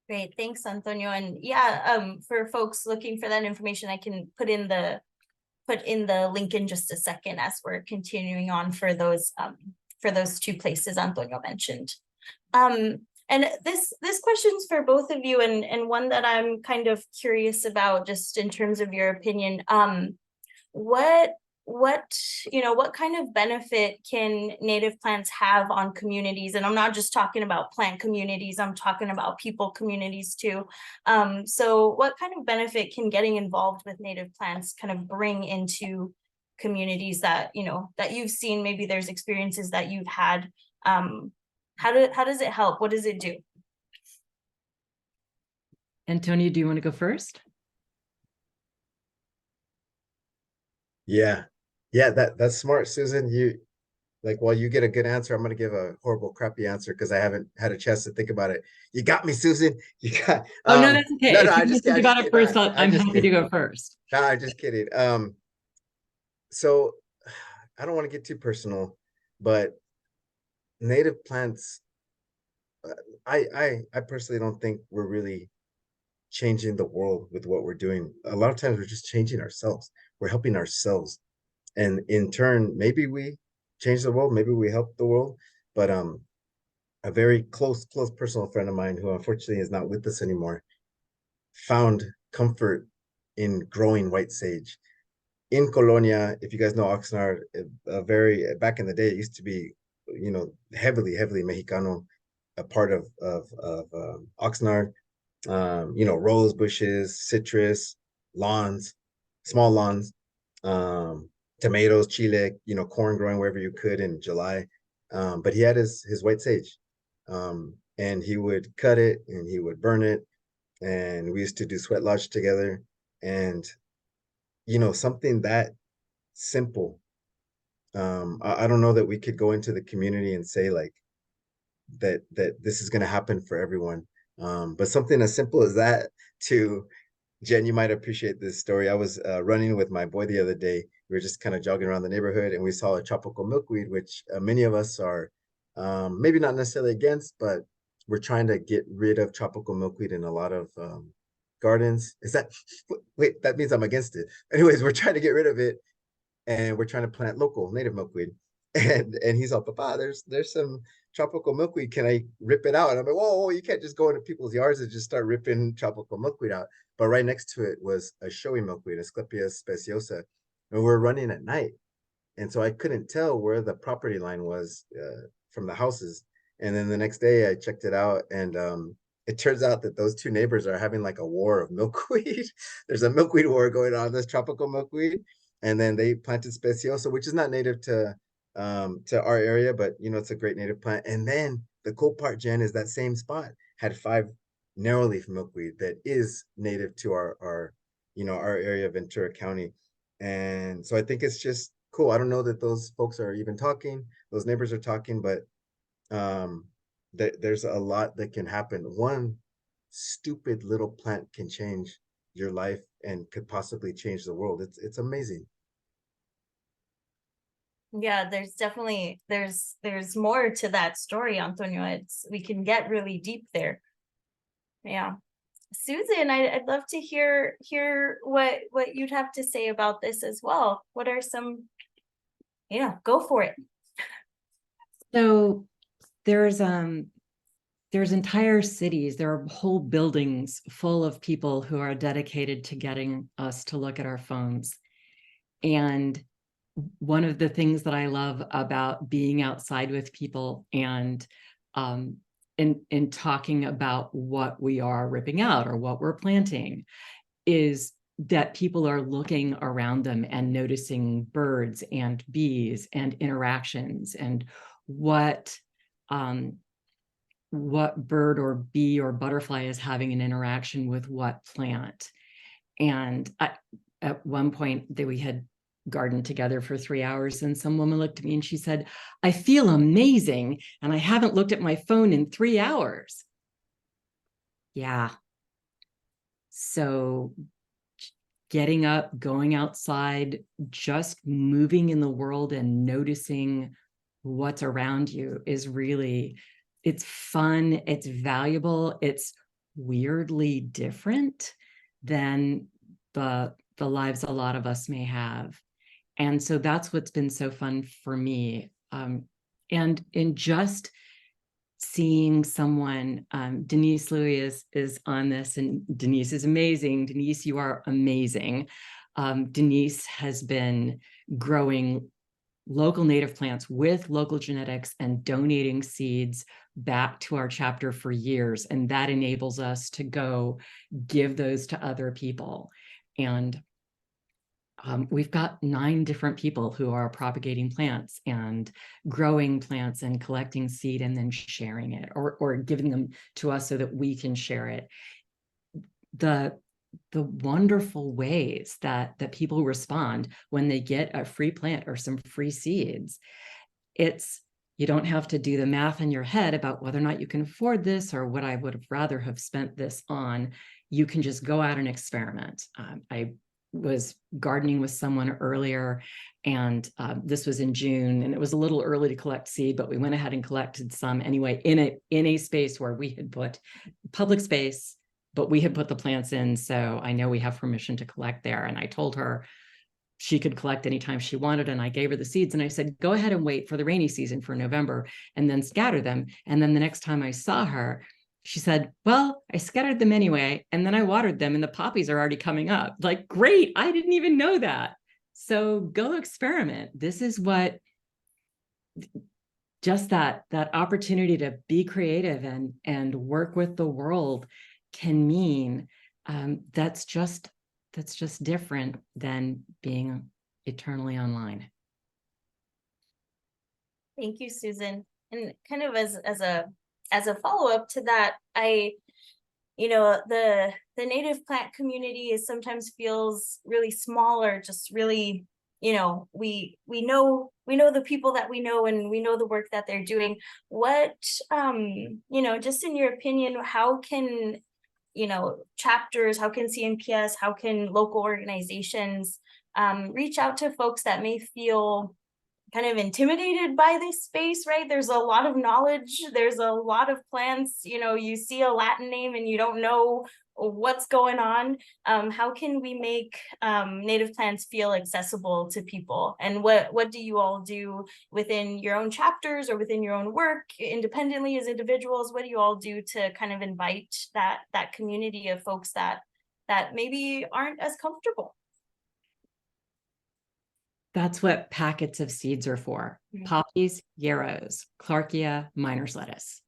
Great, thanks, Antonio. And yeah, for folks looking for that information, I can put in the link in just a second as we're continuing on for those 2 places Antonio mentioned. And this question's for both of you, and one that I'm kind of curious about, just in terms of your opinion. What kind of benefit can native plants have on communities? And I'm not just talking about plant communities, I'm talking about people communities too. So what kind of benefit can getting involved with native plants kind of bring into communities that you've seen? Maybe there's experiences that you've had. How does it help? What does it do? Antonio, do you want to go first? Yeah, that's smart, Susan. While you get a good answer, I'm gonna give a horrible, crappy answer because I haven't had a chance to think about it. You got me, Susan. You got. Oh no, that's okay. No, If I you just think about it first, I'm happy to go first. No, I'm just kidding. So I don't want to get too personal, but native plants, I personally don't think we're really changing the world with what we're doing. A lot of times we're just changing ourselves. We're helping ourselves. And in turn, maybe we change the world, maybe we help the world. But a very close personal friend of mine, who unfortunately is not with us anymore, found comfort in growing white sage. In Colonia, if you guys know Oxnard, back in the day, it used to be, heavily Mexicano, a part of Oxnard. Rose bushes, citrus, lawns, small lawns, tomatoes, chile, corn growing wherever you could in July. But he had his white sage, and he would cut it and he would burn it, and we used to do sweat lodge together. And something that simple. I don't know that we could go into the community and say like that this is going to happen for everyone. But something as simple as that. To Jen, you might appreciate this story. I was running with my boy the other day. We were just kind of jogging around the neighborhood, and we saw a tropical milkweed, which many of us are maybe not necessarily against, but we're trying to get rid of tropical milkweed in a lot of gardens. Wait, that means I'm against it. Anyways, we're trying to get rid of it, and we're trying to plant local native milkweed. And he's like, Papa, there's some tropical milkweed. Can I rip it out? And I'm like, whoa, you can't just go into people's yards and just start ripping tropical milkweed out. But right next to it was a showy milkweed, Asclepias speciosa. And we're running at night. And so I couldn't tell where the property line was from the houses. And then the next day I checked it out, and it turns out that those two neighbors are having like a war of milkweed. There's a milkweed war going on, this tropical milkweed. And then they planted speciosa, which is not native to our area, but you know, it's a great native plant. And then the cool part, Jen, is that same spot had 5 narrowleaf milkweed that is native to our you know, our area of Ventura County. And so I think it's just cool. I don't know that those folks are even talking, those neighbors are talking, but um there's a lot that can happen. One stupid little plant can change your life and could possibly change the world. It's amazing. Yeah, there's definitely there's more to that story, Antonio. We can get really deep there. Yeah. Susan, I'd love to hear what you'd have to say about this as well. What are some, go for it. So there's entire cities, there are whole buildings full of people who are dedicated to getting us to look at our phones. And one of the things that I love about being outside with people and in talking about what we are ripping out or what we're planting is that people are looking around them and noticing birds and bees and interactions and what bird or bee or butterfly is having an interaction with what plant. And at one point that we had gardened together for 3 hours, and some woman looked at me and she said, I feel amazing, and I haven't looked at my phone in 3 hours. Yeah. So getting up, going outside, just moving in the world and noticing what's around you is really, it's fun, it's valuable, it's weirdly different than the lives a lot of us may have. And so that's what's been so fun for me. And in just seeing someone, Denise Louie is on this, and Denise is amazing. Denise, you are amazing. Denise has been growing local native plants with local genetics and donating seeds back to our chapter for years. And that enables us to go give those to other people. And we've got 9 different people who are propagating plants and growing plants and collecting seed and then sharing it or giving them to us so that we can share it. The wonderful ways that people respond when they get a free plant or some free seeds. You don't have to do the math in your head about whether or not you can afford this or what I would have rather have spent this on. You can just go out and experiment. I was gardening with someone earlier, and this was in June, and it was a little early to collect seed, but we went ahead and collected some anyway in a space where we had put public space, but we had put the plants in, so I know we have permission to collect there. And I told her she could collect anytime she wanted, and I gave her the seeds, and I said, go ahead and wait for the rainy season for November and then scatter them. And then the next time I saw her, she said, well, I scattered them anyway, and then I watered them and the poppies are already coming up. Like, great, I didn't even know that. So go experiment. This is what just that opportunity to be creative and work with the world can mean. That's just different than being eternally online. Thank you, Susan. And kind of as a follow-up to that, the native plant community is sometimes feels really small, or just really, we know the people that we know, and we know the work that they're doing. What, just in your opinion, how can, chapters, how can CNPS, how can local organizations reach out to folks that may feel kind of intimidated by this space, right? There's a lot of knowledge, there's a lot of plants, you see a Latin name and you don't know what's going on? How can we make native plants feel accessible to people? And what do you all do within your own chapters or within your own work independently as individuals? What do you all do to kind of invite that community of folks that maybe aren't as comfortable? That's what packets of seeds are for. Poppies, yarrows, Clarkia, miner's lettuce.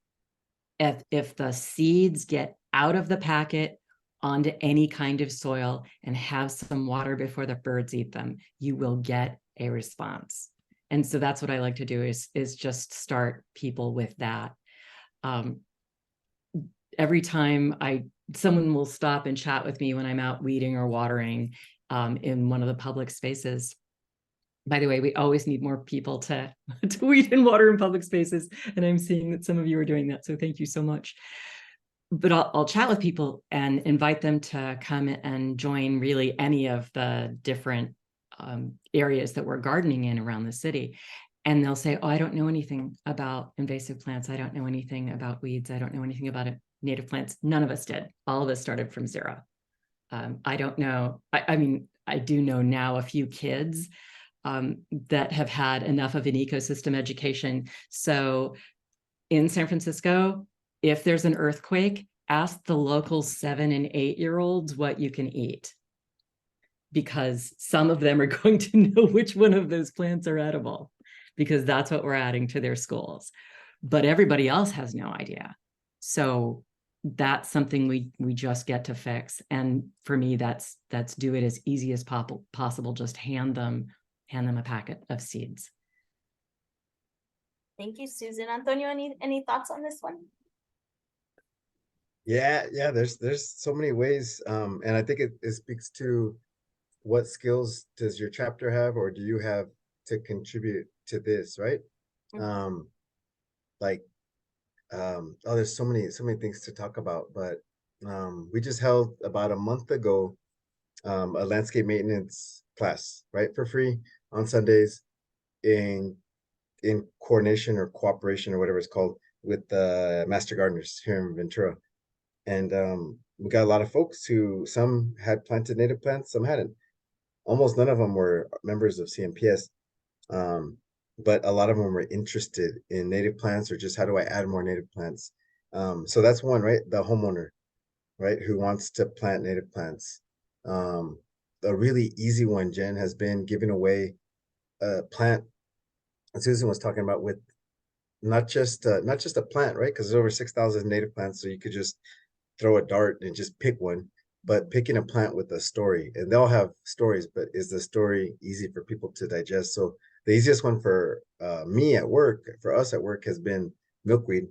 If the seeds get out of the packet onto any kind of soil and have some water before the birds eat them, you will get a response. And so that's what I like to do is just start people with that. Every time someone will stop and chat with me when I'm out weeding or watering in one of the public spaces. By the way, we always need more people to weed and water in public spaces. And I'm seeing that some of you are doing that. So thank you so much. But I'll chat with people and invite them to come and join really any of the different areas that we're gardening in around the city. And they'll say, oh, I don't know anything about invasive plants. I don't know anything about weeds. I don't know anything about native plants. None of us did. All of us started from zero. I don't know. I mean, I do know now a few kids that have had enough of an ecosystem education. So in San Francisco, if there's an earthquake, ask the local 7 and 8-year-olds what you can eat, because some of them are going to know which one of those plants are edible, because that's what we're adding to their schools. But everybody else has no idea. So that's something we just get to fix. And for me, that's do it as easy as possible. Just hand them a packet of seeds. Thank you, Susan. Antonio, any thoughts on this one? Yeah, there's so many ways. And I think it speaks to what skills does your chapter have, or do you have to contribute to this, right? Mhm. Like, oh, there's so many things to talk about, but we just held about a month ago a landscape maintenance class, right, for free on Sundays in coordination or cooperation or whatever it's called with the master gardeners here in Ventura. And we got a lot of folks who, some had planted native plants, some hadn't. Almost none of them were members of CNPS, but a lot of them were interested in native plants or just how do I add more native plants. So that's one, right? The homeowner, right, who wants to plant native plants. A really easy one, Jen, has been giving away a plant Susan was talking about, with not just a plant, right? Because there's over 6,000 native plants, so you could just throw a dart and just pick one, but picking a plant with a story, and they'll have stories, but is the story easy for people to digest? So the easiest one for me at work, for us at work, has been milkweed,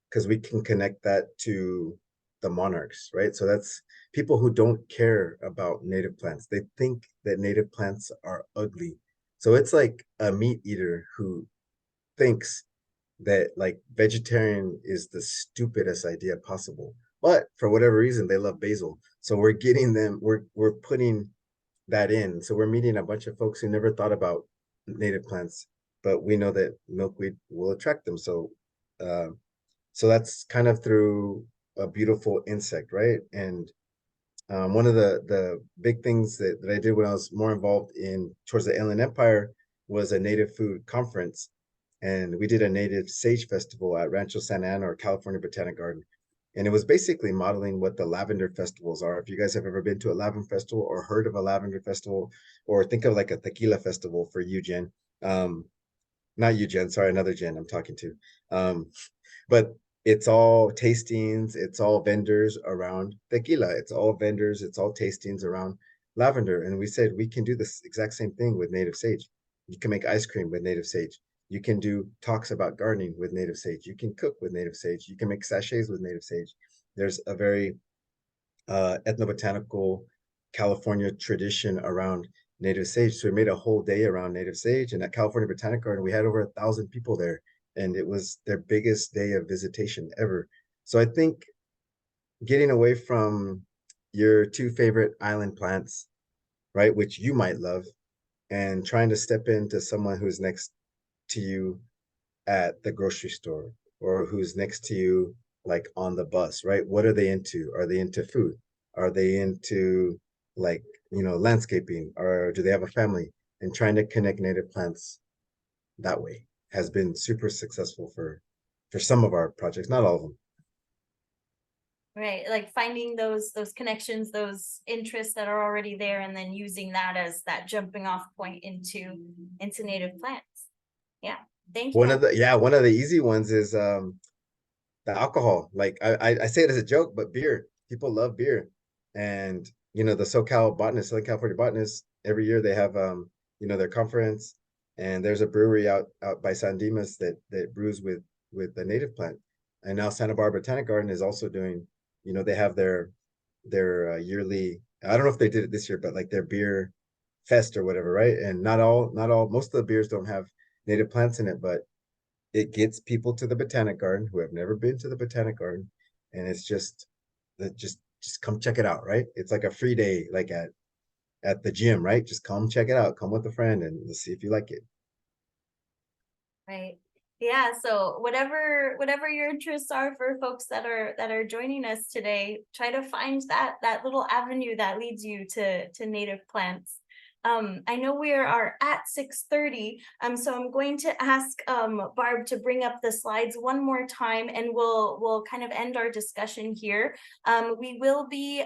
because we can connect that to the monarchs, right? So that's people who don't care about native plants. They think that native plants are ugly. So it's like a meat eater who thinks that like vegetarian is the stupidest idea possible. But for whatever reason, they love basil. So we're getting them, we're putting that in. So we're meeting a bunch of folks who never thought about native plants, but we know that milkweed will attract them. So so that's kind of through a beautiful insect, right? And one of the big things that I did when I was more involved in towards the Inland Empire was a native food conference. And we did a native sage festival at Rancho Santa Ana, or California Botanic Garden. And it was basically modeling what the lavender festivals are. If you guys have ever been to a lavender festival or heard of a lavender festival, or think of like a tequila festival for you, Jen. Not you, Jen, sorry, another Jen I'm talking to. But it's all tastings, it's all vendors around tequila, it's all vendors, it's all tastings around lavender. And we said we can do this exact same thing with native sage. You can make ice cream with native sage. You can do talks about gardening with native sage. You can cook with native sage. You can make sachets with native sage. There's a very ethnobotanical California tradition around native sage. So we made a whole day around native sage. And at California Botanic Garden, we had over 1,000 people there. And it was their biggest day of visitation ever. So I think getting away from your 2 favorite island plants, right, which you might love, and trying to step into someone who's next to you at the grocery store, or who's next to you like on the bus, right? What are they into? Are they into food? Are they into like, landscaping, or do they have a family? And trying to connect native plants that way has been super successful for some of our projects, not all of them. Right, like finding those connections, those interests that are already there, and then using that as that jumping off point into native plants. Yeah, thank you. One of the easy ones is the alcohol. Like I say it as a joke, but beer. People love beer. And the SoCal botanists, Southern California botanists, every year they have their conference, and there's a brewery out by San Dimas that brews with the native plant. And now Santa Barbara Botanic Garden is also doing, they have their yearly, I don't know if they did it this year, but like their beer fest or whatever, right? And most of the beers don't have native plants in it, but it gets people to the Botanic Garden who have never been to the Botanic Garden, and it's just come check it out, right? It's like a free day, like at the gym, right? Just come check it out. Come with a friend, and let's see if you like it. Right. Yeah, so whatever your interests are for folks that are joining us today, try to find that little avenue that leads you to native plants. I know we are at 6:30, so I'm going to ask Barb to bring up the slides one more time, and we'll kind of end our discussion here. We will be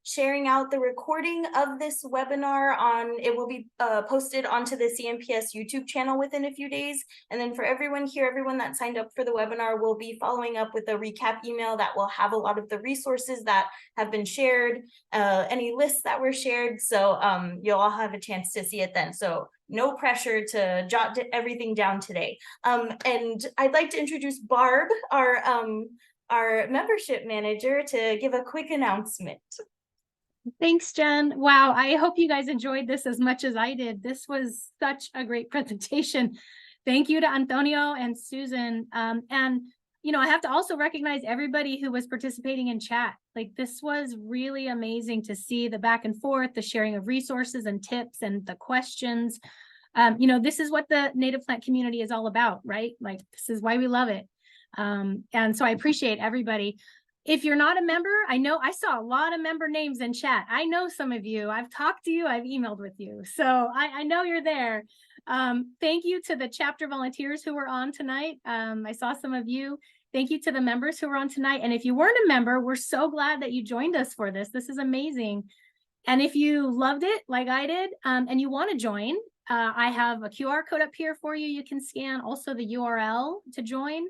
sharing out the recording of this webinar it will be posted onto the CNPS YouTube channel within a few days. And then for everyone here, everyone that signed up for the webinar, will be following up with a recap email that will have a lot of the resources that have been shared, any lists that were shared. So you'll all have a chance to see it then. So no pressure to jot everything down today. And I'd like to introduce Barb, our membership manager, to give a quick announcement. Thanks, Jen. Wow, I hope you guys enjoyed this as much as I did. This was such a great presentation. Thank you to Antonio and Susan. And, I have to also recognize everybody who was participating in chat. Like, this was really amazing to see the back and forth, the sharing of resources and tips and the questions. This is what the native plant community is all about, right? Like, this is why we love it. And so I appreciate everybody. If you're not a member, I know I saw a lot of member names in chat. I know some of you. I've talked to you. I've emailed with you. So I know you're there. Thank you to the chapter volunteers who were on tonight. I saw some of you. Thank you to the members who were on tonight. And if you weren't a member, we're so glad that you joined us for this. This is amazing. And if you loved it like I did, and you want to join, I have a QR code up here for you. You can scan also the URL to join.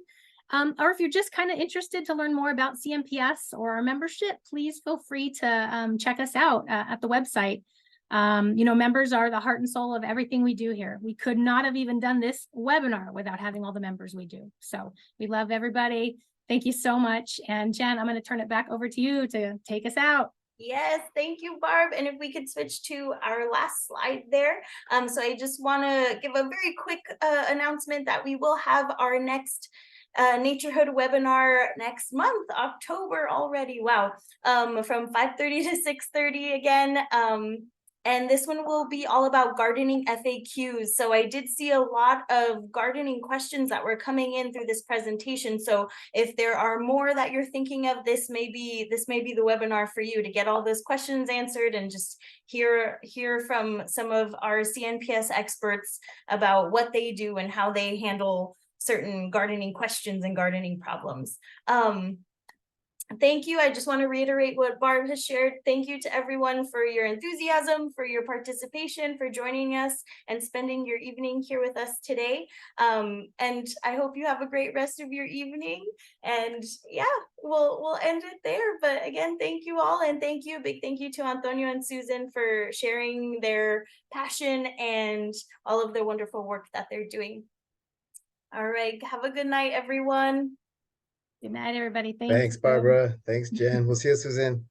Or if you're just kind of interested to learn more about CNPS or our membership, please feel free to check us out at the website. Members are the heart and soul of everything we do here. We could not have even done this webinar without having all the members we do. So we love everybody. Thank you so much. And Jen, I'm going to turn it back over to you to take us out. Yes, thank you, Barb. And if we could switch to our last slide there. So I just want to give a very quick announcement that we will have our next Naturehood webinar next month, October already. Wow. From 5:30 to 6:30 again. And this one will be all about gardening FAQs. So I did see a lot of gardening questions that were coming in through this presentation. So if there are more that you're thinking of, this may be the webinar for you to get all those questions answered and just hear from some of our CNPS experts about what they do and how they handle certain gardening questions and gardening problems. Thank you. I just want to reiterate what Barb has shared. Thank you to everyone for your enthusiasm, for your participation, for joining us and spending your evening here with us today. And I hope you have a great rest of your evening. And yeah, we'll end it there. But again, thank you all. And big thank you to Antonio and Susan for sharing their passion and all of the wonderful work that they're doing. All right. Have a good night, everyone. Good night, everybody. Thanks, Barbara. Thanks, Jen. We'll see you, Susan.